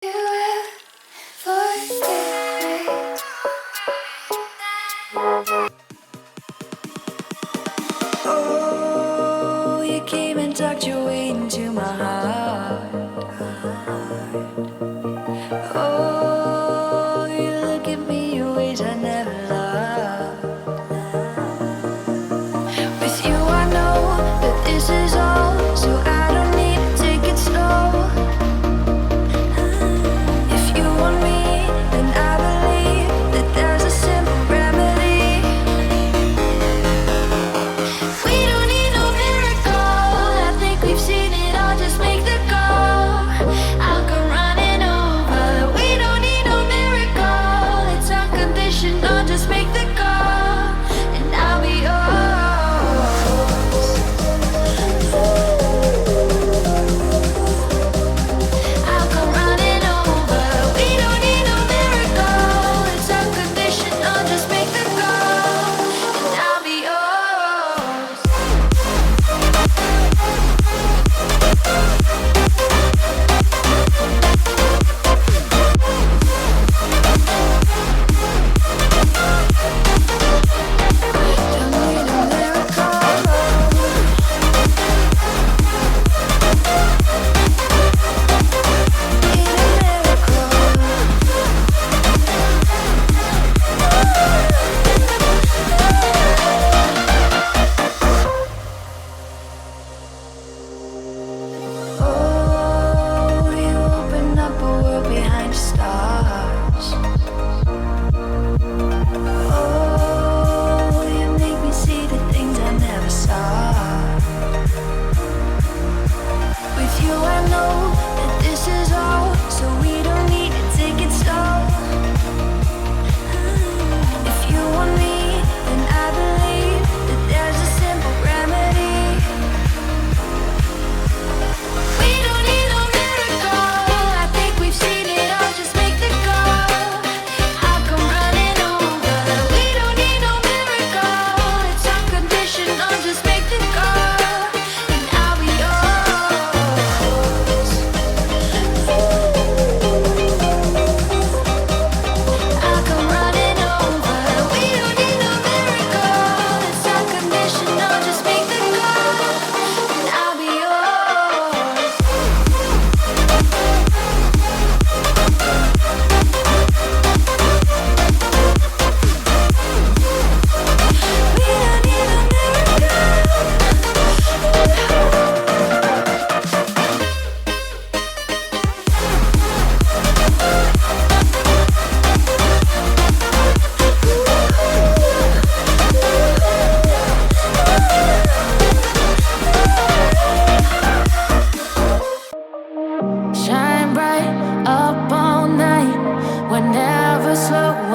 You will forget. Oh, you came and tucked your way into my heart. Oh, you look at me in ways I never loved. With you, I know that this is all, so I don't need to take it slow. If you want me, then I believe that there's a simple remedy. We don't need no miracle. I think we've seen it all. Just make the call. I'll come running over. We don't need no miracle. It's unconditional. Just make the call, and I'll be yours. I'll come running over. We don't need no miracle. It's unconditional. Just make the call, and I'll be yours. Don't need a miracle. Need a Oh, you open up a world behind stars. Oh, you make me see the things I never saw. With you, I know that this is all, so we don't need to take it slow. If you want me, then I believe that there's a simple remedy. We don't need no miracle. I think we've seen it all. Just make the call. I'll come running over. We don't need no miracle. It's unconditional. Just make the call, and I'll be yours. I'll come running over. We don't need no miracle. It's unconditional. Just make the call, and I'll be yours. We don't need a Shine bright up all night. We're never slowing